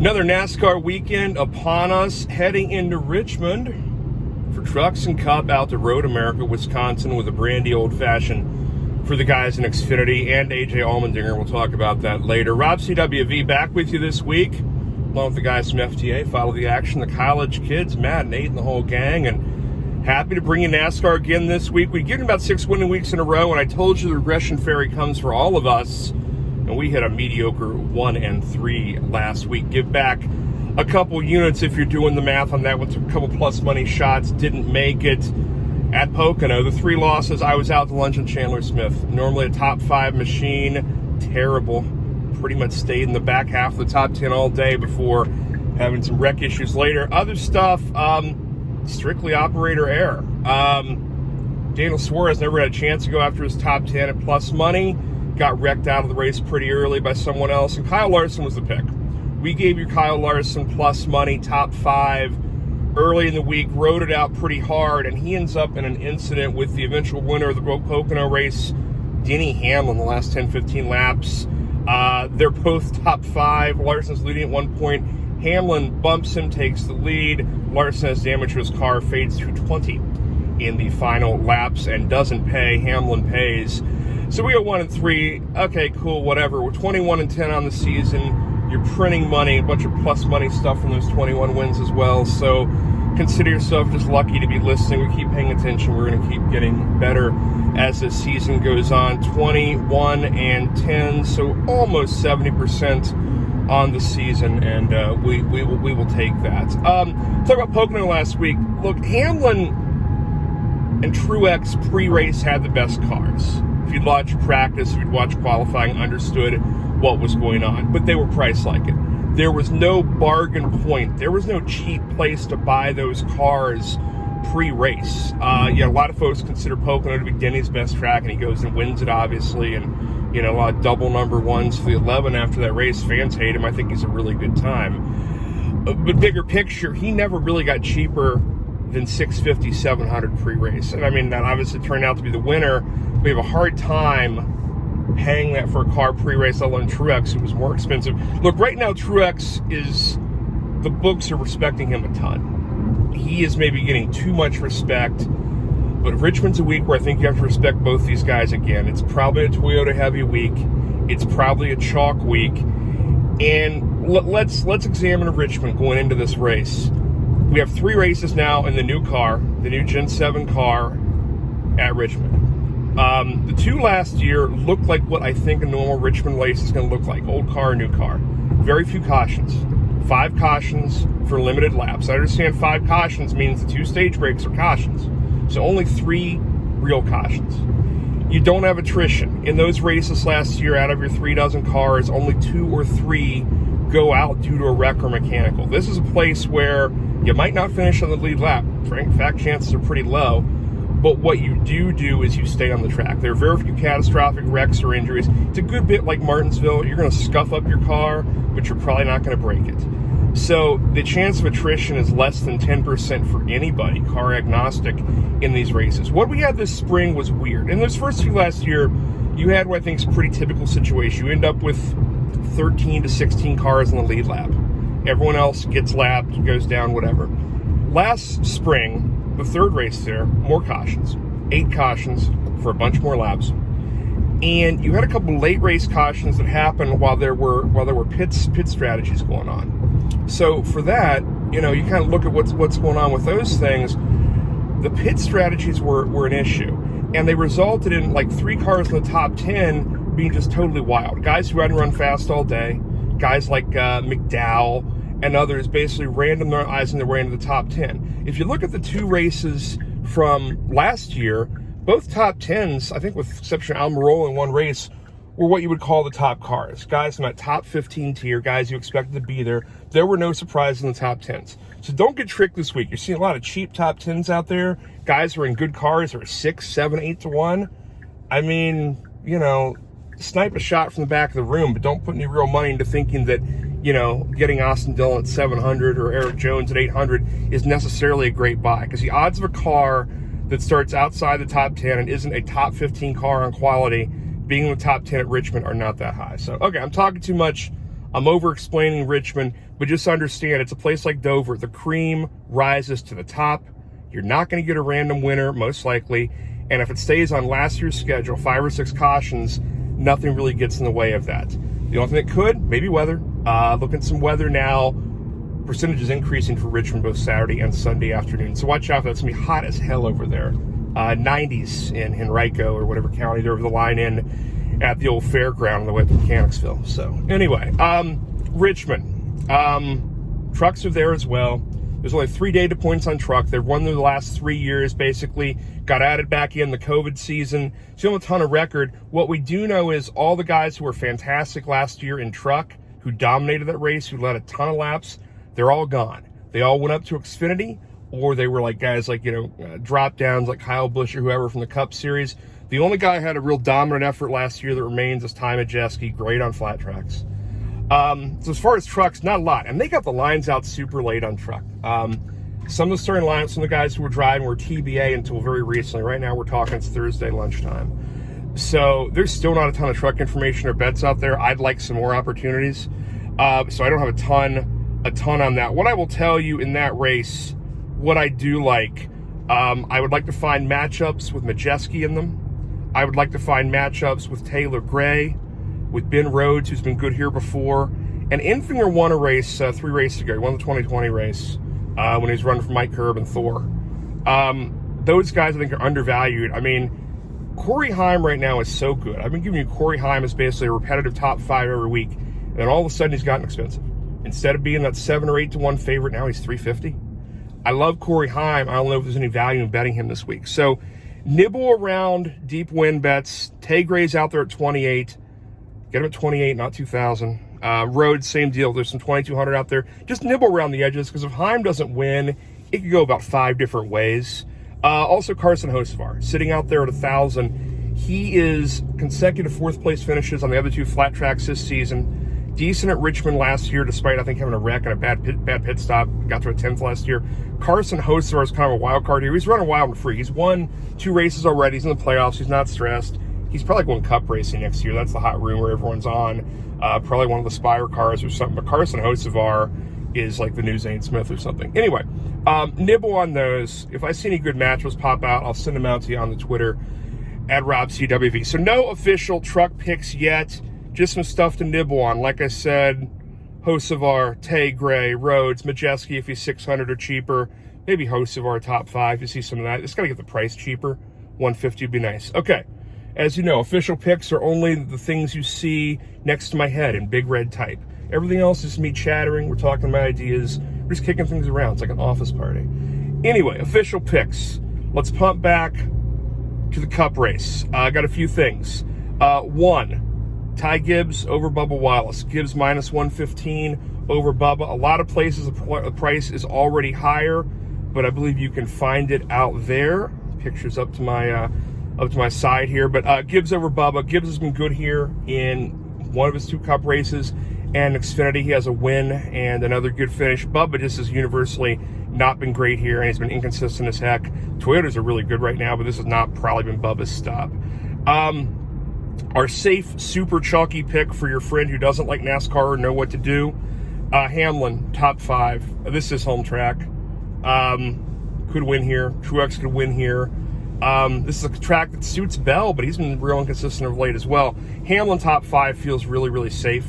Another NASCAR weekend upon us, heading into Richmond for Trucks and Cup out to Road America, Wisconsin, with a brandy old-fashioned for the guys in Xfinity and AJ Allmendinger. We'll talk about that later. Rob CWV back with you this week, along with the guys from FTA. Follow the action, the college kids, Matt, Nate, and the whole gang. And happy to bring you NASCAR again this week. We've given about 6 winning weeks in a row, and I told you the regression fairy comes for all of us. And we hit a mediocre 1 and 3 last week. Give back a couple units if you're doing the math on that with a couple plus money shots. Didn't make it at Pocono. The 3 losses, I was out to lunch in Chandler Smith. Normally a top 5 machine. Terrible. Pretty much stayed in the back half of the top 10 all day before having some wreck issues later. Other stuff, strictly operator error. Daniel Suarez never had a chance to go after his top 10 at plus money. Got wrecked out of the race pretty early by someone else, and Kyle Larson was the pick. We gave you Kyle Larson plus money, top 5, early in the week, rode it out pretty hard, and he ends up in an incident with the eventual winner of the Pocono race, Denny Hamlin, the last 10-15 laps. They're both top 5. Larson's leading at one point. Hamlin bumps him, takes the lead. Larson has damage to his car, fades through 20 in the final laps, and doesn't pay. Hamlin pays. So we go 1 and 3. Okay, cool, whatever. We're 21 and 10 on the season. You're printing money, a bunch of plus money stuff from those 21 wins as well. So consider yourself just lucky to be listening. We keep paying attention. We're going to keep getting better as the season goes on. 21 and 10, so almost 70% on the season, and we will take that. Talk about Pocono last week. Look, Hamlin and Truex pre-race had the best cars. If you'd watch practice, if you'd watch qualifying, understood what was going on. But they were priced like it. There was no bargain point. There was no cheap place to buy those cars pre-race. A lot of folks consider Pocono to be Denny's best track, and he goes and wins it, obviously. And, a lot of double number ones for the 11 after that race. Fans hate him. I think he's a really good time. But bigger picture, he never really got cheaper than $650, $700 pre-race. And I mean, that obviously turned out to be the winner. We have a hard time paying that for a car pre-race, let alone Truex, who was more expensive. Look, right now, Truex the books are respecting him a ton. He is maybe getting too much respect, but Richmond's a week where I think you have to respect both these guys again. It's probably a Toyota heavy week. It's probably a chalk week. And let's examine Richmond going into this race. We have 3 races now in the new car, the new Gen 7 car at Richmond. The 2 last year looked like what I think a normal Richmond race is going to look like. Old car, new car. Very few cautions. 5 cautions for limited laps. I understand 5 cautions means the 2 stage breaks are cautions. So only 3 real cautions. You don't have attrition. In those races last year, out of your 3 dozen cars, only 2 or 3 go out due to a wreck or mechanical. This is a place where you might not finish on the lead lap. In fact, chances are pretty low. But what you do is you stay on the track. There are very few catastrophic wrecks or injuries. It's a good bit like Martinsville. You're going to scuff up your car, but you're probably not going to break it. So the chance of attrition is less than 10% for anybody, car agnostic, in these races. What we had this spring was weird. In those first 2 last year, you had what I think is a pretty typical situation. You end up with 13 to 16 cars in the lead lap. Everyone else gets lapped, goes down, whatever. Last spring, the 3rd race there, more cautions. 8 cautions for a bunch more laps. And you had a couple late race cautions that happened while there were pit strategies going on. So for that, you kind of look at what's going on with those things. The pit strategies were an issue. And they resulted in like 3 cars in the top 10 being just totally wild. Guys who hadn't run fast all day, guys like McDowell and others basically randomizing their way into the top 10. If you look at the 2 races from last year, both top 10s, I think with the exception of Almirola in one race, were what you would call the top cars. Guys in that top 15 tier, guys you expected to be there. There were no surprises in the top 10s. So don't get tricked this week. You're seeing a lot of cheap top 10s out there. Guys who are in good cars are 6, 7, 8 to 1. I mean, snipe a shot from the back of the room, but don't put any real money into thinking that, getting Austin Dillon at 700 or Eric Jones at 800 is necessarily a great buy. Because the odds of a car that starts outside the top 10 and isn't a top 15 car on quality being in the top 10 at Richmond are not that high. So, okay, I'm talking too much. I'm over-explaining Richmond, but just understand it's a place like Dover. The cream rises to the top. You're not going to get a random winner, most likely. And if it stays on last year's schedule, 5 or 6 cautions, nothing really gets in the way of that. The only thing that could, maybe weather. Look at some weather now. Percentages increasing for Richmond both Saturday and Sunday afternoon. So watch out. That's going to be hot as hell over there. 90s in Henrico or whatever county they're over the line in at the old fairground on the way to Mechanicsville. So anyway, Richmond. Trucks are there as well. There's only 3 data points on truck. They've run through the last 3 years, basically. Got added back in the COVID season. So you don't have a ton of record. What we do know is all the guys who were fantastic last year in truck, who dominated that race, who led a ton of laps, they're all gone. They all went up to Xfinity, or they were like guys like, drop downs like Kyle Busch or whoever from the Cup Series. The only guy who had a real dominant effort last year that remains is Ty Majeski, great on flat tracks. So as far as trucks, not a lot. And they got the lines out super late on truck. Some of the starting lineups, some of the guys who were driving were TBA until very recently. Right now we're talking it's Thursday lunchtime. So there's still not a ton of truck information or bets out there. I'd like some more opportunities. So I don't have a ton on that. What I will tell you in that race, what I do like, I would like to find matchups with Majeski in them. I would like to find matchups with Taylor Gray, with Ben Rhodes, who's been good here before. And Infinger won a race 3 races ago. He won the 2020 race when he was running for Mike Curb and Thor. Those guys, I think, are undervalued. I mean, Corey Heim right now is so good. I've been giving you Corey Heim as basically a repetitive top 5 every week. And then all of a sudden, he's gotten expensive. Instead of being that 7 or 8 to 1 favorite, now he's $350. I love Corey Heim. I don't know if there's any value in betting him this week. So nibble around deep win bets. Tay Gray's out there at 28. Get him at 28, not 2,000. Rhodes, same deal. There's some 2,200 out there. Just nibble around the edges, because if Heim doesn't win, it could go about 5 different ways. Also, Carson Hocevar, sitting out there at 1,000. He is consecutive 4th place finishes on the other 2 flat tracks this season. Decent at Richmond last year, despite, I think, having a wreck and a bad pit stop. Got to a 10th last year. Carson Hocevar is kind of a wild card here. He's running wild and free. He's won 2 races already. He's in the playoffs. He's not stressed. He's probably going Cup racing next year. That's the hot rumor everyone's on. Probably one of the Spire cars or something. But Carson Hocevar is like the new Zane Smith or something. Anyway, nibble on those. If I see any good matchups pop out, I'll send them out to you on the Twitter at RobCWV. So no official truck picks yet. Just some stuff to nibble on. Like I said, Hocevar, Tay Gray, Rhodes, Majeski if he's 600 or cheaper. Maybe Hocevar top 5. You see some of that. Just got to get the price cheaper. 150 would be nice. Okay. As you know, official picks are only the things you see next to my head in big red type. Everything else is me chattering. We're talking about ideas. We're just kicking things around. It's like an office party. Anyway, official picks. Let's pump back to the Cup race. I got a few things. 1, Ty Gibbs over Bubba Wallace. Gibbs minus 115 over Bubba. A lot of places the price is already higher, but I believe you can find it out there. Pictures up to my side here, but Gibbs over Bubba. Gibbs has been good here in one of his 2 Cup races, and Xfinity he has a win and another good finish. Bubba just has universally not been great here, and he's been inconsistent as heck. Toyotas are really good right now, but this has not probably been Bubba's stop. Our safe, super chalky pick for your friend who doesn't like NASCAR or know what to do, Hamlin, top 5. This is home track. Could win here. Truex could win here. This is a track that suits Bell, but he's been real inconsistent of late as well. Hamlin top 5 feels really, really safe.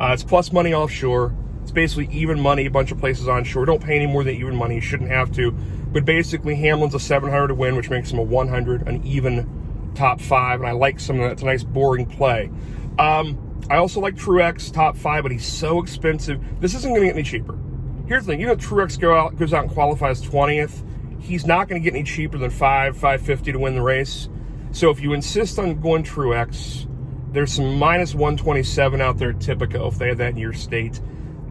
It's plus money offshore. It's basically even money, a bunch of places onshore. Don't pay any more than even money. You shouldn't have to. But basically, Hamlin's a 700 to win, which makes him a 100, an even top 5, and I like some of that. It's a nice, boring play. I also like Truex top 5, but he's so expensive. This isn't going to get any cheaper. Here's the thing. Truex goes out and qualifies 20th. He's not going to get any cheaper than $550 to win the race. So if you insist on going Truex, there's some minus 127 out there at Typico if they have that in your state.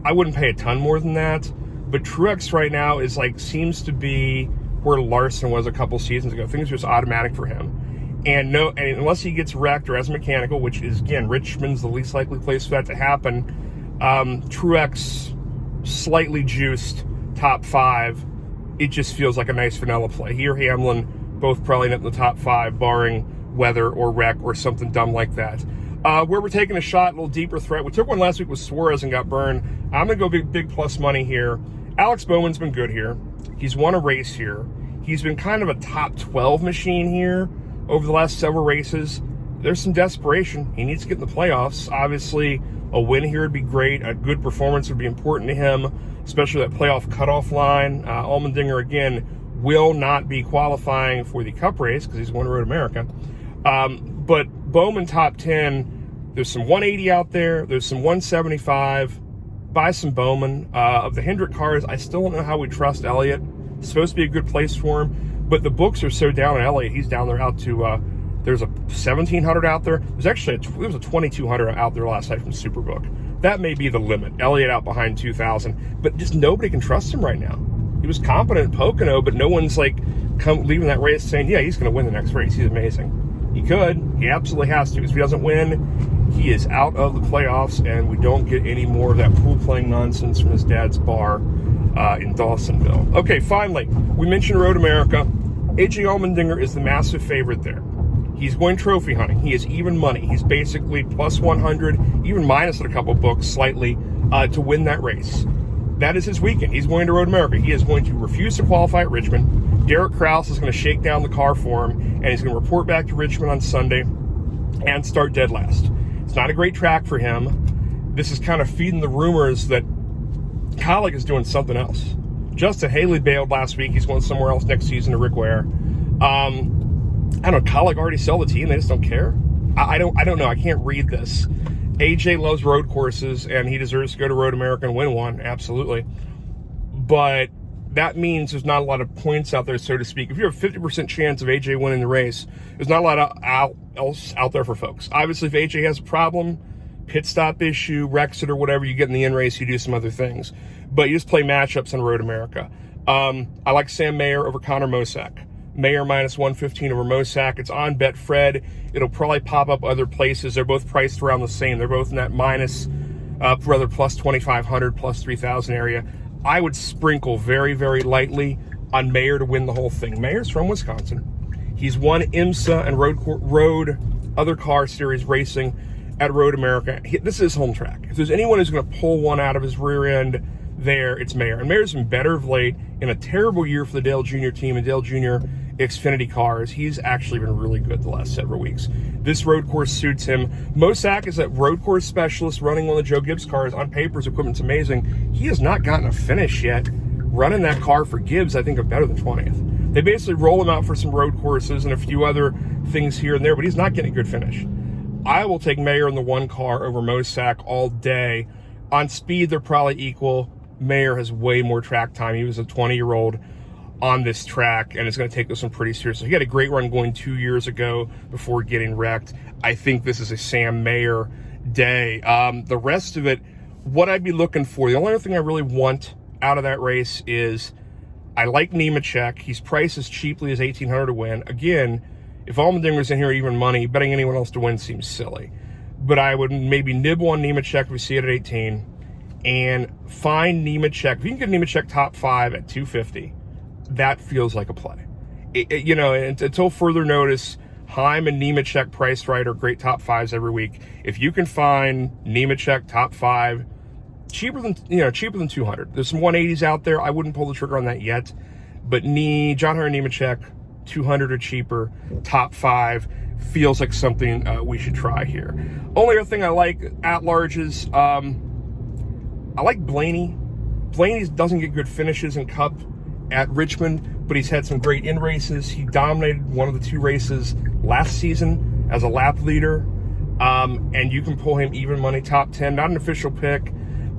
I wouldn't pay a ton more than that. But Truex right now is seems to be where Larson was a couple seasons ago. Things are just automatic for him. And unless he gets wrecked or has a mechanical, which is, again, Richmond's the least likely place for that to happen, Truex slightly juiced top 5. It just feels like a nice vanilla play. He or Hamlin both probably up in the top 5, barring weather or wreck or something dumb like that. Where we're taking a shot, a little deeper threat. We took one last week with Suarez and got burned. I'm going to go big plus money here. Alex Bowman's been good here. He's won a race here. He's been kind of a top 12 machine here over the last several races. There's some desperation. He needs to get in the playoffs. Obviously, a win here would be great. A good performance would be important to him, especially that playoff cutoff line. Allmendinger, again, will not be qualifying for the Cup race because he's won Road America. But Bowman top 10, there's some 180 out there. There's some 175. Buy some Bowman. Of the Hendrick cars, I still don't know how we trust Elliott. It's supposed to be a good place for him, but the books are so down on Elliott. He's down there out to, there's a 1,700 out there. There's actually there was a 2,200 out there last night from Superbook. That may be the limit. Elliott out behind 2,000, but just nobody can trust him right now. He was competent at Pocono, but no one's like leaving that race saying, yeah, he's going to win the next race. He's amazing. He could. He absolutely has to. Because if he doesn't win, he is out of the playoffs, and we don't get any more of that pool playing nonsense from his dad's bar in Dawsonville. Okay, finally, we mentioned Road America. A.J. Allmendinger is the massive favorite there. He's going trophy hunting. He is even money. He's basically plus 100, even minus at a couple books slightly, to win that race. That is his weekend. He's going to Road America. He is going to refuse to qualify at Richmond. Derek Kraus is going to shake down the car for him, and he's going to report back to Richmond on Sunday and start dead last. It's not a great track for him. This is kind of feeding the rumors that Colleague is doing something else. Justin Haley bailed last week. He's going somewhere else next season to Rick Ware. I don't know. Colleague already sell the team. They just don't care. I don't know. I can't read this. AJ loves road courses, and he deserves to go to Road America and win one. Absolutely. But that means there's not a lot of points out there, so to speak. If you have a 50% chance of AJ winning the race, there's not a lot else out there for folks. Obviously, if AJ has a problem, pit stop issue, Rexit or whatever, you get in the in race, you do some other things. But you just play matchups on Road America. I like Sam Mayer over Connor Mosack. Mayer minus 115 over Mosack. It's on Betfred. It'll probably pop up other places. They're both priced around the same. They're both in that plus 2,500, plus 3,000 area. I would sprinkle very, very lightly on Mayer to win the whole thing. Mayer's from Wisconsin. He's won IMSA and road other car series racing at Road America. This is his home track. If there's anyone who's going to pull one out of his rear end there, it's Mayer. And Mayer's been better of late in a terrible year for the Dale Jr. team and Dale Jr. Xfinity cars. He's actually been really good the last several weeks. This road course suits him. Mosack is that road course specialist running one of the Joe Gibbs cars. On paper, his equipment's amazing. He has not gotten a finish yet. Running that car for Gibbs, I think, are better than 20th. They basically roll him out for some road courses and a few other things here and there, but he's not getting a good finish. I will take Mayer in the one car over Mosack all day. On speed, they're probably equal. Mayer has way more track time. He was a 20-year-old on this track, and it's going to take this one pretty seriously. He had a great run going 2 years ago before getting wrecked. I think this is a Sam Mayer day. The rest of it, what I'd be looking for, the only other thing I really want out of that race is I like Nemechek. He's priced as cheaply as $1,800 to win. Again, if Allmendinger's in here even money, betting anyone else to win seems silly. But I would maybe nibble on Nemechek if we see it at 18 and find Nemechek. If you can get Nemechek top 5 at 250, that feels like a play. Until further notice, Heim and Nemechek priced right are great top 5s every week. If you can find Nemechek top 5, cheaper than 200. There's some 180s out there. I wouldn't pull the trigger on that yet, but John Hunter Nemechek 200 or cheaper, top 5 feels like something we should try here. Only other thing I like at large is I like Blaney. Blaney doesn't get good finishes in Cup at Richmond, but he's had some great in races. He dominated one of the 2 races last season as a lap leader, and you can pull him even money top 10. Not an official pick,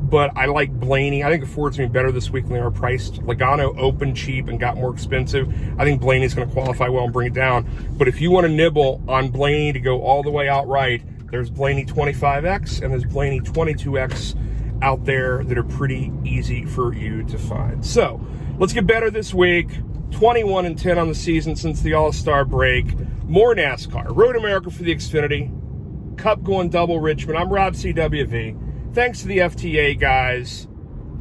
but I like Blaney. I think the Ford's going to be better this week than they are priced. Logano opened cheap and got more expensive. I think Blaney's going to qualify well and bring it down. But if you want to nibble on Blaney to go all the way outright, there's Blaney 25X and there's Blaney 22X out there that are pretty easy for you to find. So let's get better this week. 21-10 on the season since the All-Star break. More NASCAR. Road America for the Xfinity. Cup going double Richmond. I'm Rob CWV. Thanks to the FTA guys.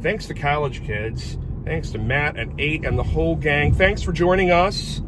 Thanks to college kids. Thanks to Matt and 8 and the whole gang. Thanks for joining us.